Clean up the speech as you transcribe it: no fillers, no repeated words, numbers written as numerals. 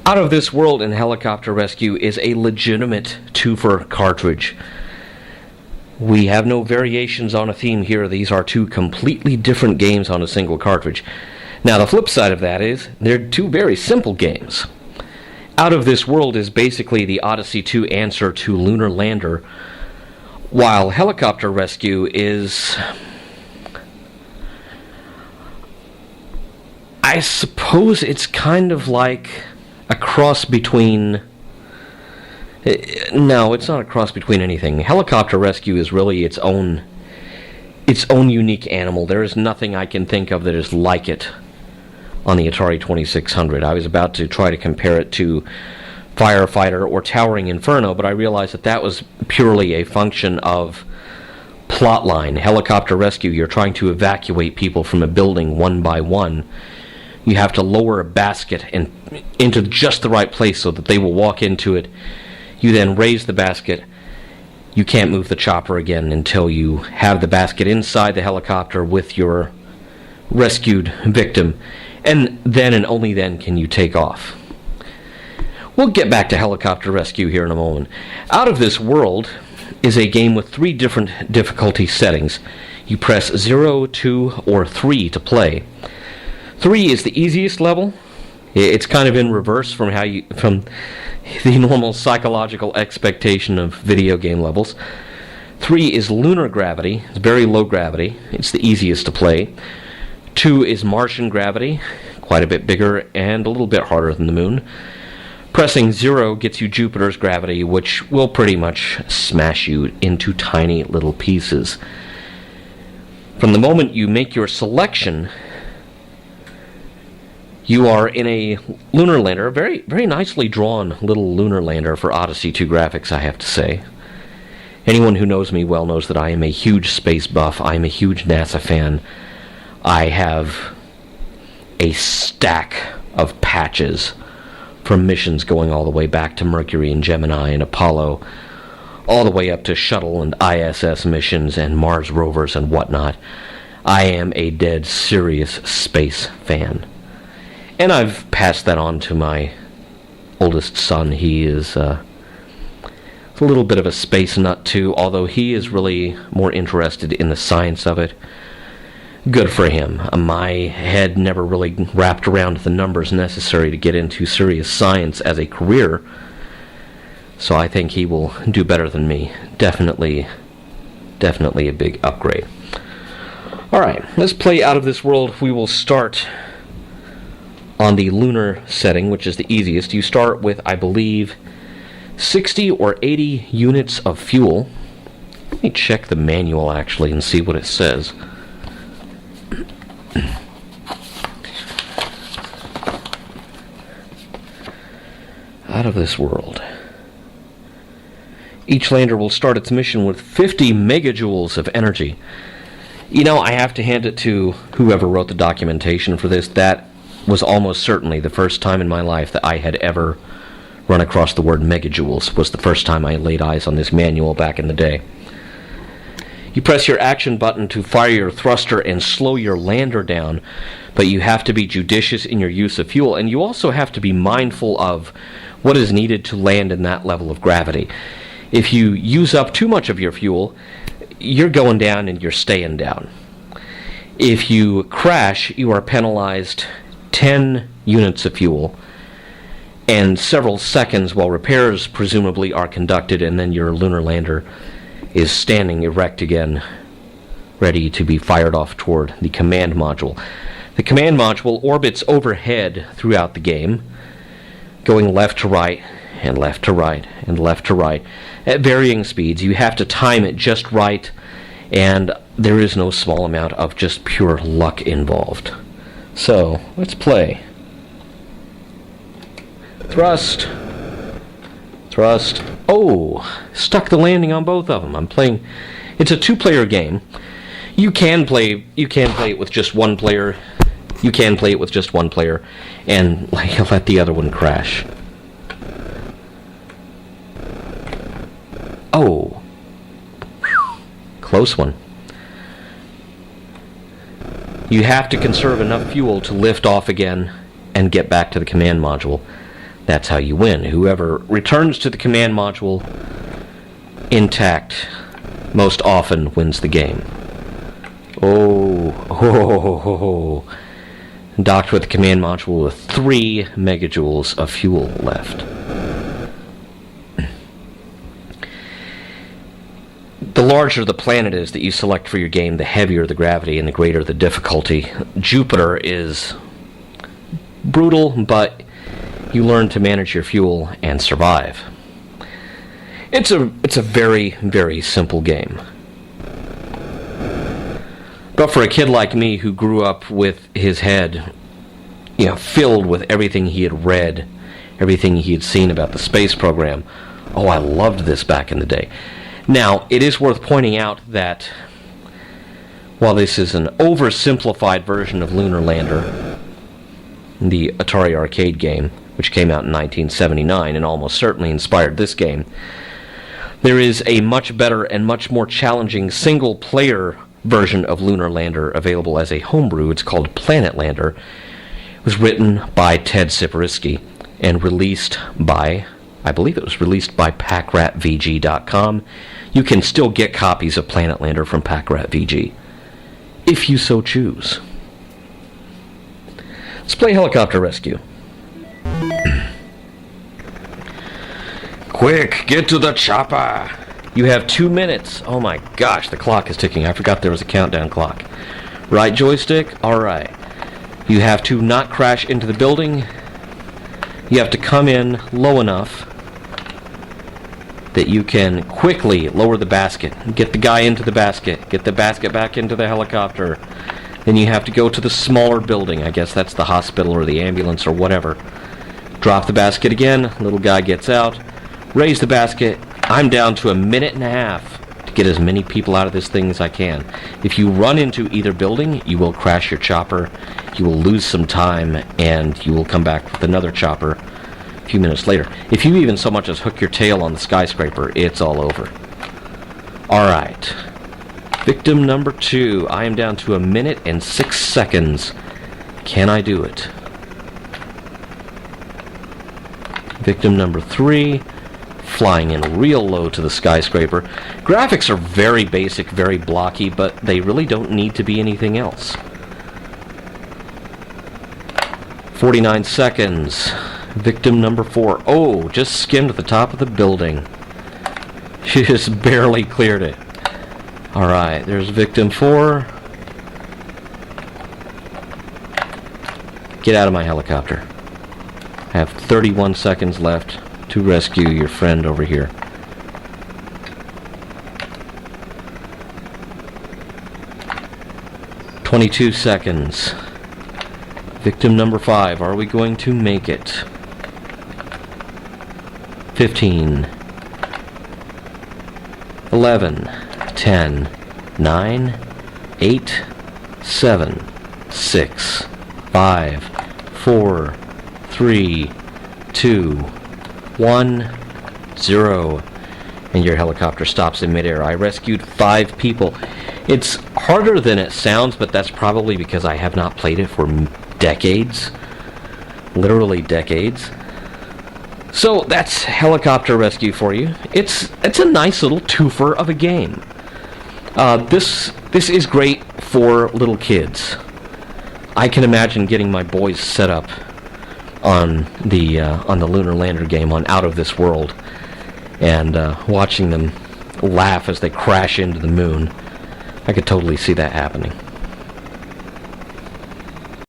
Out of This World and Helicopter Rescue is a legitimate twofer cartridge. We have no variations on a theme here. These are two completely different games on a single cartridge. Now, the flip side of that is they're two very simple games. Out of This World is basically the Odyssey 2 answer to Lunar Lander, while Helicopter Rescue is, I suppose it's kind of like a cross between... No, it's not a cross between anything. Helicopter Rescue is really its own unique animal. There is nothing I can think of that is like it on the Atari 2600. I was about to try to compare it to Firefighter or Towering Inferno, but I realized that was purely a function of plotline. Helicopter Rescue, you're trying to evacuate people from a building one by one. You have to lower a basket into just the right place so that they will walk into it. You then raise the basket. You can't move the chopper again until you have the basket inside the helicopter with your rescued victim. And then and only then can you take off. We'll get back to Helicopter Rescue here in a moment. Out of This World is a game with 3 different difficulty settings. You press 0, 2, or 3 to play. 3 is the easiest level. It's kind of in reverse from the normal psychological expectation of video game levels. 3 is Lunar Gravity. It's very low gravity. It's the easiest to play. 2 is Martian Gravity, quite a bit bigger and a little bit harder than the Moon. Pressing 0 gets you Jupiter's Gravity, which will pretty much smash you into tiny little pieces. From the moment you make your selection, you are in a lunar lander, a very, very nicely drawn little lunar lander for Odyssey 2 graphics, I have to say. Anyone who knows me well knows that I am a huge space buff. I am a huge NASA fan. I have a stack of patches from missions going all the way back to Mercury and Gemini and Apollo, all the way up to shuttle and ISS missions and Mars rovers and whatnot. I am a dead serious space fan. And I've passed that on to my oldest son. He is a little bit of a space nut too, although he is really more interested in the science of it. Good for him. My head never really wrapped around the numbers necessary to get into serious science as a career, so I think he will do better than me. Definitely a big upgrade. Alright, let's play Out of This World. We will start on the lunar setting, which is the easiest. You start with, I believe, 60 or 80 units of fuel. Let me check the manual actually and see what it says. Out of This World. Each lander will start its mission with 50 megajoules of energy. You know, I have to hand it to whoever wrote the documentation for this. That was almost certainly the first time in my life that I had ever run across the word megajoules. Was the first time I laid eyes on this manual back in the day. You press your action button to fire your thruster and slow your lander down, but you have to be judicious in your use of fuel, and you also have to be mindful of what is needed to land in that level of gravity. If you use up too much of your fuel, you're going down and you're staying down. If you crash, you are penalized 10 units of fuel and several seconds while repairs presumably are conducted, and then your lunar lander is standing erect again, ready to be fired off toward the command module. The command module orbits overhead throughout the game, going left to right, and left to right, and left to right, at varying speeds. You have to time it just right, and there is no small amount of just pure luck involved. So, let's play. Thrust. Thrust. Oh, stuck the landing on both of them. I'm playing. It's a 2-player game. You can play it with just one player. You can play it with just one player, and let the other one crash. Oh, close one. You have to conserve enough fuel to lift off again and get back to the command module. That's how you win. Whoever returns to the command module intact most often wins the game. Docked with the command module with 3 megajoules of fuel left. The larger the planet is that you select for your game, the heavier the gravity and the greater the difficulty. Jupiter is brutal, but you learn to manage your fuel and survive. It's a very, very simple game. But for a kid like me who grew up with his head, filled with everything he had read, everything he had seen about the space program, I loved this back in the day. Now, it is worth pointing out that while this is an oversimplified version of Lunar Lander, the Atari arcade game, which came out in 1979 and almost certainly inspired this game, there is a much better and much more challenging single-player version of Lunar Lander available as a homebrew. It's called Planet Lander. It was written by Ted Siporisky and released by, I believe it was released by PackRatVG.com. You can still get copies of Planet Lander from PackRatVG, if you so choose. Let's play Helicopter Rescue. Quick, get to the chopper! You have 2 minutes. Oh my gosh, the clock is ticking. I forgot there was a countdown clock. Right joystick? Alright. You have to not crash into the building. You have to come in low enough that you can quickly lower the basket. Get the guy into the basket. Get the basket back into the helicopter. Then you have to go to the smaller building. I guess that's the hospital or the ambulance or whatever. Drop the basket again. Little guy gets out. Raise the basket. I'm down to 1.5 minutes to get as many people out of this thing as I can. If you run into either building, you will crash your chopper. You will lose some time, and you will come back with another chopper a few minutes later. If you even so much as hook your tail on the skyscraper, it's all over. Alright. Victim number 2. I am down to 1 minute and 6 seconds. Can I do it? Victim number 3. Flying in real low to the skyscraper. Graphics are very basic, very blocky, but they really don't need to be anything else. 49 seconds. Victim number 4. Oh, just skimmed the top of the building. She just barely cleared it. Alright, there's victim 4. Get out of my helicopter. I have 31 seconds left to rescue your friend over here. "22 seconds. Victim number 5. Are we going to make it? 15. 11. 10. 9. 8. 7. 6. 5. 4. 3. 2. 1. 0. And your helicopter stops in midair. I rescued 5 people. It's harder than it sounds, but that's probably because I have not played it for decades. Literally decades. So that's Helicopter Rescue for you. It's a nice little twofer of a game. This is great for little kids. I can imagine getting my boys set up on the Lunar Lander game on Out of This World, and watching them laugh as they crash into the moon. I could totally see that happening.